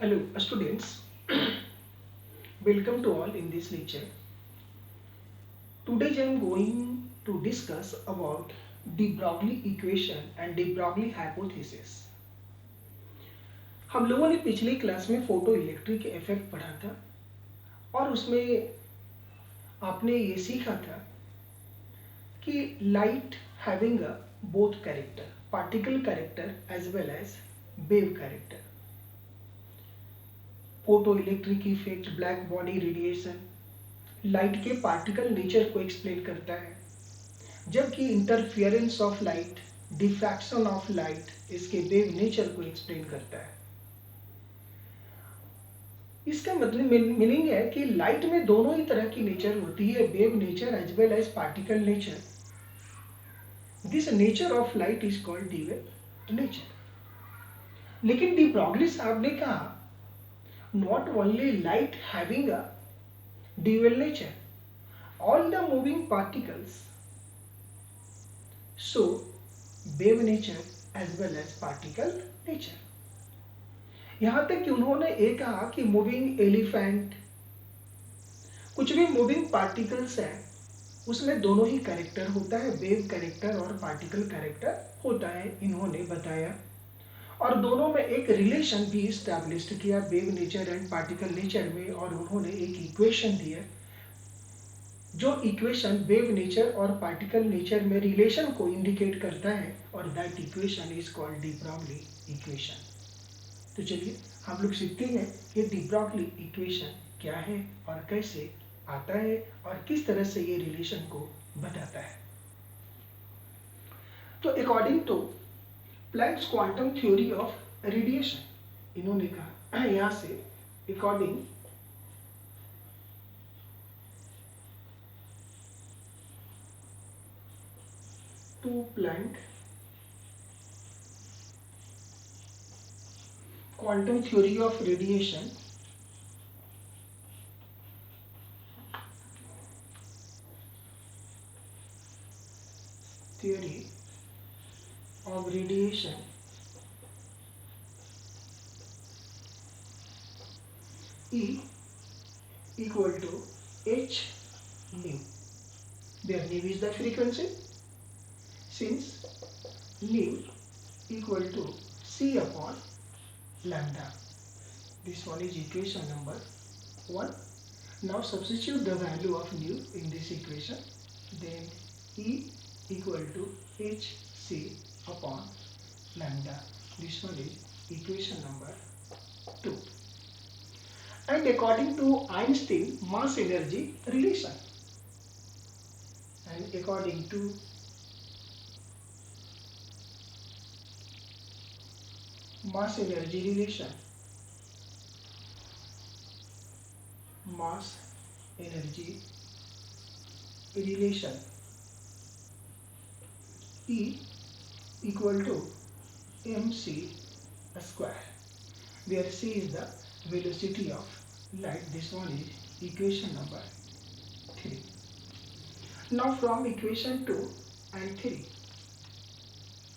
Hello, students. Welcome to all in this lecture. Today I am going to discuss about de Broglie equation and de Broglie hypothesis. हम लोगों ने पिछली class में photo electric effect पढ़ा था और उसमें आपने ये सीखा था कि light having a both character, particle character as well as wave character. Photo electric effect, black body radiation light के पार्टिकल नेचर को एक्सप्लेन करता है, जबकि interference of light, diffraction of light इसके वेव नेचर को एक्सप्लेन करता है. इसका मतलब मीनिंग है कि लाइट में दोनों ही तरह की नेचर होती है, wave nature as well as particle nature. This nature of light is called the wave nature. लेकिन डी ब्रॉगली साहब ने कहा not only light having a dual nature, all the moving particles show wave nature as well as particle nature. यहां तक कि उन्होंने ये कहा कि मूविंग एलिफेंट, कुछ भी मूविंग पार्टिकल्स है उसमें दोनों ही कैरेक्टर होता है, वेव कैरेक्टर और पार्टिकल कैरेक्टर होता है, इन्होंने बताया. और दोनों में एक रिलेशन भी इस्टेब्लिश किया wave nature and particle nature में, और उन्होंने एक इक्वेशन दिया जो इक्वेशन वेव नेचर और पार्टिकल नेचर में रिलेशन को इंडिकेट करता है, और that equation is called de Broglie equation. तो चलिए हम लोग सीखते हैं कि डी ब्रॉगली इक्वेशन क्या है और कैसे आता है और किस तरह से ये रिलेशन को बताता है. तो according to Planck's quantum theory of radiation, इन्होंने कहा यहाँ से according to Planck quantum theory of radiation, theory of radiation E equal to h nu, where nu is the frequency, since nu equal to c upon lambda. This one is equation number 1. Now substitute the value of nu in this equation, then E equal to hc upon lambda. This one is equation number 2. And according to Einstein mass energy relation, and according to mass energy relation, mass energy relation, E equal to mc square, where c is the velocity of light. This one is equation number 3. Now from equation 2 and 3,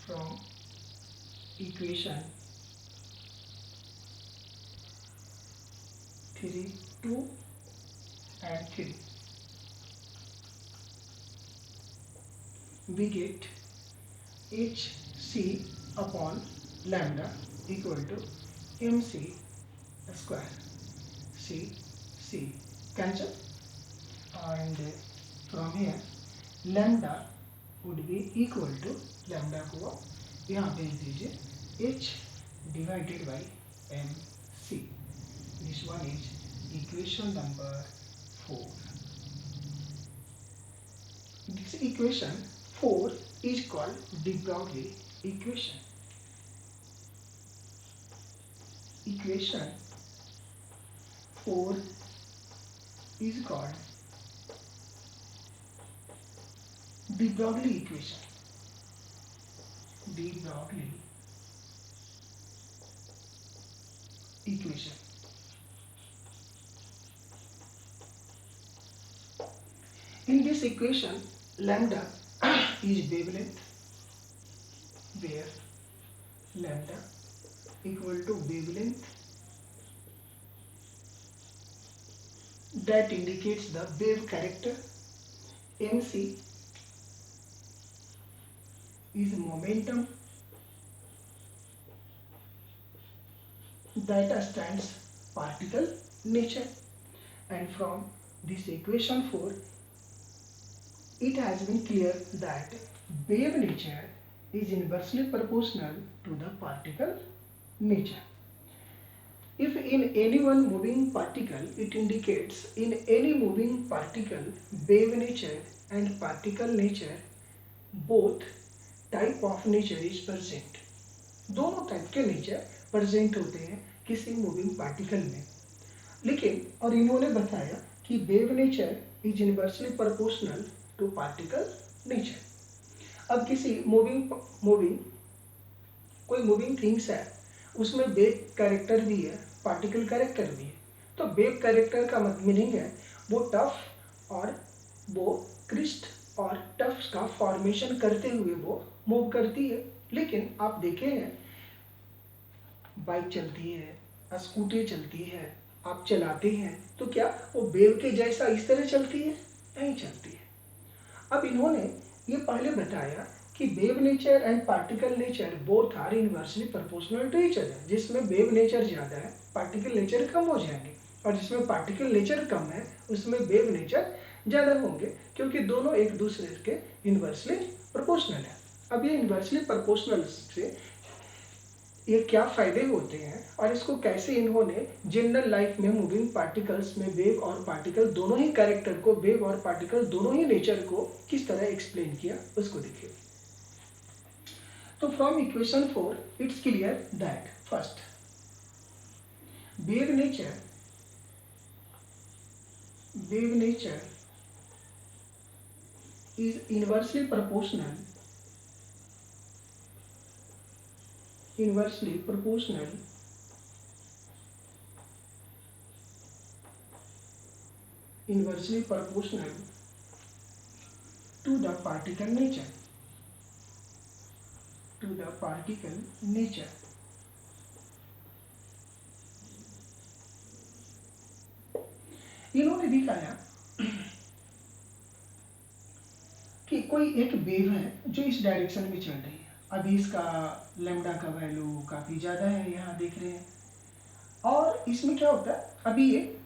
from equation 3, 2 and 3, we get hc upon lambda equal to mc square. C cancel, and from here lambda would be equal to, lambda को आप यहाँ भेज दीजिए, h divided by mc. This one is equation number 4. This equation 4 is called de Broglie equation. Equation 4 is called de Broglie equation. De Broglie equation. In this equation, lambda is wavelength, where lambda equal to wavelength that indicates the wave character. mc is momentum that stands particle nature, and from this equation 4 it has been clear that wave nature is inversely proportional to the particle nature. If in any one moving particle, it indicates in any moving particle wave nature and particle nature both type of nature is present. दोनों type के nature present होते हैं किसी moving particle में, लेकिन और इन्होंने बताया कि wave nature is inversely proportional to particle nature. अब किसी मूविंग कोई मूविंग थिंग्स है, उसमें वेव कैरेक्टर भी है, पार्टिकल कैरेक्टर भी है। तो वेव कैरेक्टर का मीनिंग है वो टफ और वो क्रिस्ट और टफ्स का फॉर्मेशन करते हुए वो मूव करती है। लेकिन आप देखे हैं बाइक चलती है, स्कूटी चलती है, आप चलाते हैं तो क्या वो वेव के जैसा इस तरह चलती है? नहीं चलती है। अब इन्होंने ये पहले बताया कि wave nature and particle nature both are inversely proportional to each other, जिसमें वेव नेचर ज़्यादा है पार्टिकल नेचर कम हो जाएंगे, और जिसमें पार्टिकल नेचर कम है उसमें वेव नेचर ज़्यादा होंगे, क्योंकि दोनों एक दूसरे के इनवर्सली प्रोपोर्शनल है। अब ये इनवर्सली प्रोपोर्शनल से ये क्या फ़ायदे होते हैं और इसको कैसे इन्होंने जनरल लाइफ में मूविंग पार्टिकल्स में वेव और पार्टिकल दोनों ही कैरेक्टर को, वेव और पार्टिकल दोनों ही नेचर को किस तरह एक्सप्लेन किया उसको देखिए। तो from equation 4 it's clear that first wave nature is inversely proportional to the particle nature, इन्होंने दिखाया कि कोई एक वेव है जो इस डायरेक्शन में चल रही है। अभी इसका लैम्डा का वैल्यू काफ़ी ज़्यादा है, यहाँ देख रहे हैं, और इसमें क्या होता है, अभी ये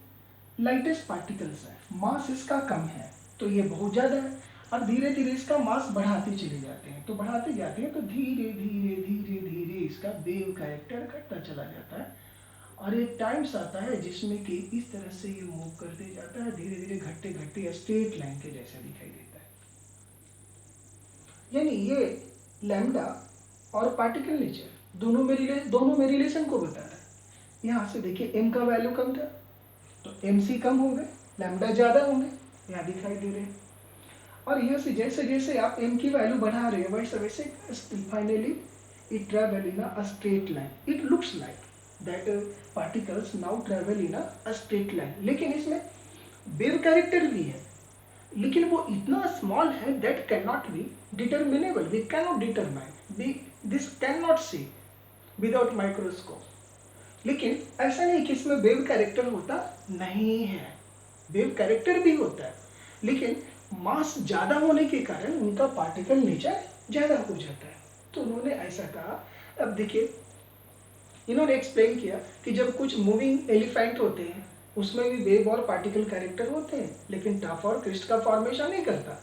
लाइटेस्ट पार्टिकल्स है, मास इसका कम है तो ये बहुत ज़्यादा है, और धीरे धीरे इसका मास बढ़ाते चले जाते हैं, तो बढ़ाते जाते हैं तो धीरे धीरे धीरे धीरे इसका वेव कैरेक्टर घटता चला जाता है, और एक टाइम्स आता है जिसमें कि इस तरह से ये मूव करते जाता है, धीरे धीरे घटते घटते स्ट्रेट लाइन के जैसा दिखाई देता है। यानी ये लैम्डा और पार्टिकल नेचर दोनों में रिलेशन को बता रहा है। यहाँ से देखिए m का वैल्यू कम था तो mc कम होंगे, लैम्डा ज़्यादा होंगे, यहाँ दिखाई दे रहे हैं, और यहाँ से जैसे जैसे आप m की वैल्यू बढ़ा रहे हैं वैसे वैसे finally it travel in a straight line. It looks like that particles now travel in a straight line. लेकिन इसमें वेव कैरेक्टर भी है, लेकिन वो इतना स्मॉल है that cannot be determinable. We cannot determine. This cannot see without microscope. लेकिन ऐसा नहीं कि इसमें वेव कैरेक्टर होता नहीं है, वेव कैरेक्टर भी होता है, लेकिन मास ज़्यादा होने के कारण उनका पार्टिकल नेचर ज़्यादा हो जाता है। तो उन्होंने ऐसा कहा। अब देखिए इन्होंने एक्सप्लेन किया कि जब कुछ मूविंग एलिफेंट होते हैं उसमें भी वेव और पार्टिकल कैरेक्टर होते हैं, लेकिन टफ और क्रिस्ट का फॉर्मेशन नहीं करता।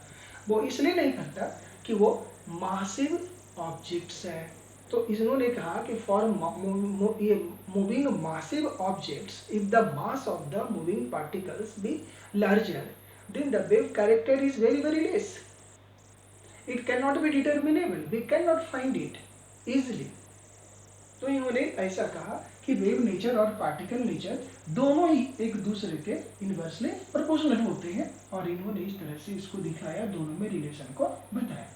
वो इसलिए नहीं करता कि वो मासिव ऑब्जेक्ट्स है। तो इन्होंने कहा कि for moving massive objects if the mass of the moving particles be larger then the wave character is very very less. It cannot be determinable. We cannot find it easily. तो इन्होंने ऐसा कहा कि वेव नेचर और particle nature दोनों ही एक दूसरे के इनवर्सली प्रोपोर्शनल होते हैं, और इन्होंने इस तरह से इसको दिखाया, दोनों में रिलेशन को बताया।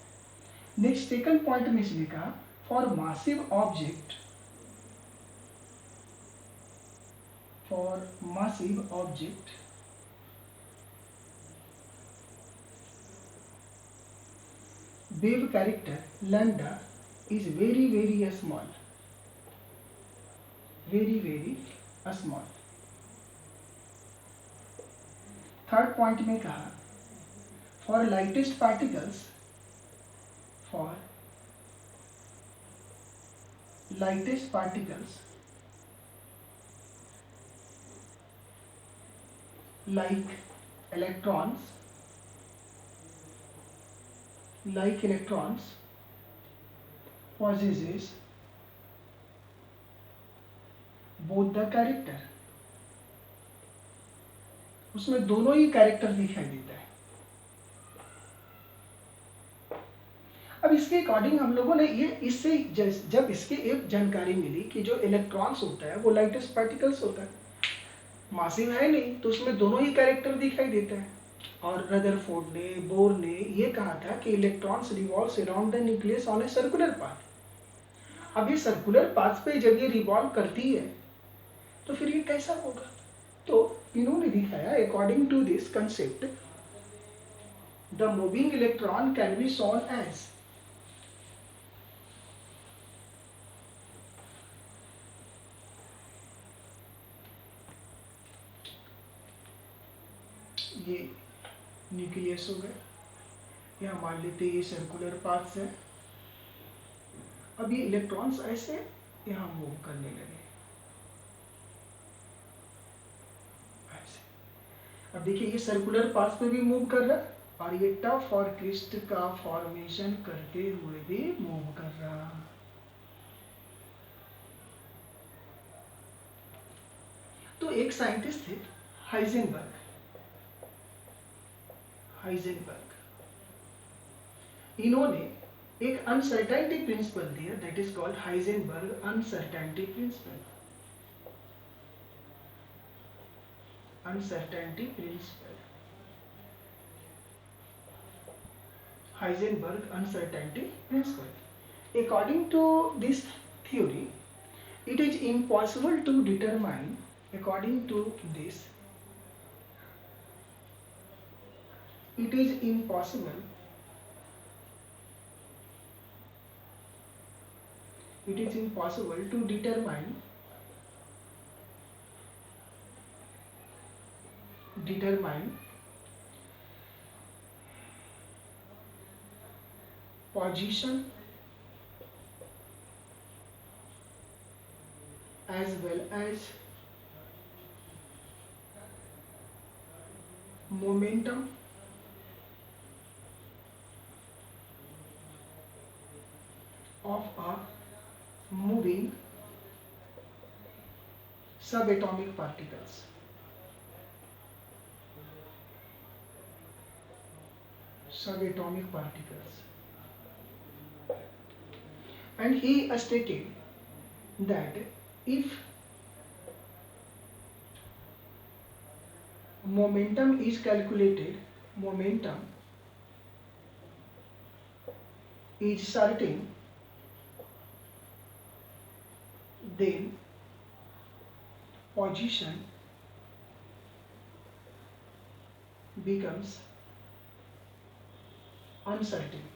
नेक्स्ट सेकंड पॉइंट में इसने कहा for massive object wave character lambda is very small, very small. Third point में कहा for lightest particles, for lightest particles like electrons possesses both the character, उसमें दोनों ही कैरेक्टर दिखाई देता है। अब इसके अकॉर्डिंग हम लोगों ने ये इससे जब इसकी एक जानकारी मिली कि जो इलेक्ट्रॉन्स होता है वो लाइटेस्ट पार्टिकल्स होता है, मासिव है नहीं, तो उसमें दोनों ही कैरेक्टर दिखाई देता है। और रदरफोर्ड ने, बोर ने ये कहा था कि electrons revolves around the nucleus on a circular path. अब ये सर्कुलर पाथ पे जब ये रिवॉल्व करती है तो फिर ये कैसा होगा, तो इन्होंने दिखाया according to this concept the moving electron can be shown as, ये न्यूक्लियस हो गया, यहाँ मान लेते ये सर्कुलर पाथ्स है। अब ये इलेक्ट्रॉन्स ऐसे यहाँ मूव करने लगे ऐसे। अब देखिए ये सर्कुलर पाथ पे भी मूव कर रहा है और ये टफ और क्रिस्ट का फॉर्मेशन करते हुए भी मूव कर रहा। तो एक साइंटिस्ट थे हाइजेनबर्ग, इन्होंने एक अनसर्टेनिटी प्रिंसिपल दिया, that is called Heisenberg uncertainty principle. Heisenberg uncertainty principle. According to this theory, it is impossible to determine, according to this, it is impossible to determine position as well as momentum of a moving subatomic particles. And he stated that if momentum is calculated, momentum is certain, then position becomes uncertain.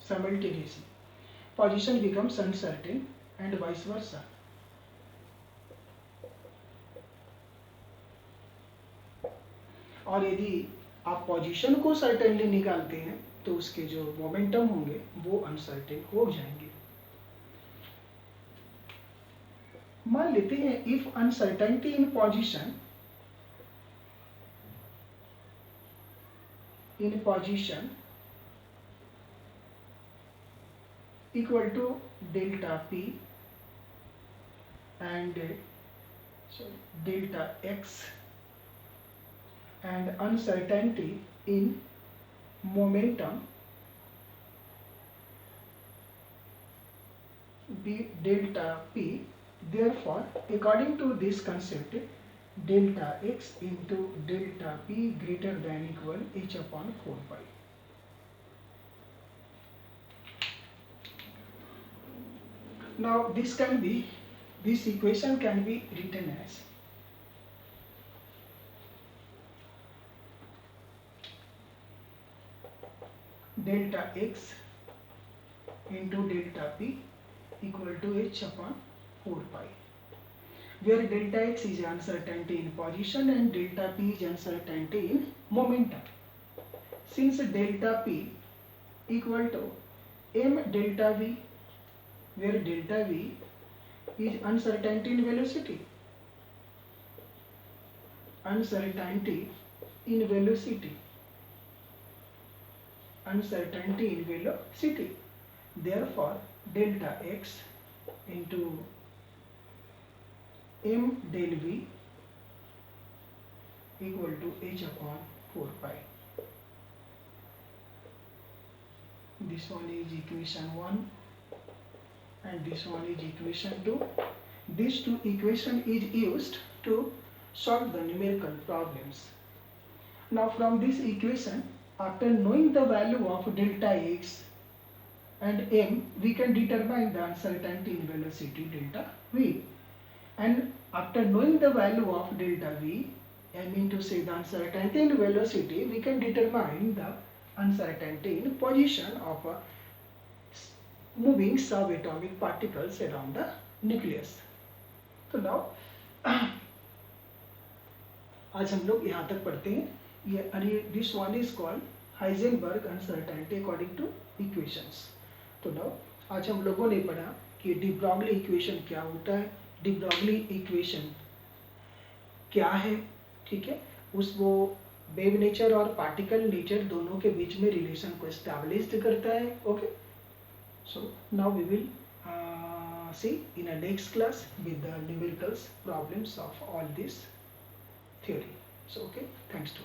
Simultaneously, position becomes uncertain and vice versa. और यदि आप position को certainly निकालते हैं तो उसके जो momentum होंगे वो अनसर्टेन हो जाएंगे। मान लेते हैं if uncertainty in position equal to delta p and delta x, and uncertainty in momentum be delta p. Therefore, according to this concept, delta x into delta p greater than equal h upon 4 pi. Now this equation can be written as delta x into delta p equal to h upon 4 pi, where delta x is uncertainty in position and delta p is uncertainty in momentum. Since delta p equal to m delta v, where delta v is uncertainty in velocity, uncertainty in velocity, uncertainty in velocity. Therefore, delta x into m del v equal to h upon 4 pi. This one is equation 1 and this one is equation 2. These two equation is used to solve the numerical problems. Now from this equation, after knowing the value of delta x and m, we can determine the uncertainty in velocity delta v. And after knowing the value of delta v, I mean to say the uncertainty in velocity, we can determine the uncertainty in position of moving subatomic particles around the nucleus. तो now आज हम लोग यहाँ तक पढ़ते हैं. ये this one is called Heisenberg uncertainty according to equations. तो now आज हम लोगों ने पढ़ा कि डी ब्रॉगली इक्वेशन क्या होता है, डी ब्रॉगली इक्वेशन क्या है, ठीक है, उस वो वेव नेचर और पार्टिकल नेचर दोनों के बीच में रिलेशन को एस्टैब्लिश्ड करता है. Okay, so now we will see in a next class with the numericals problems of all this theory. So okay, thanks to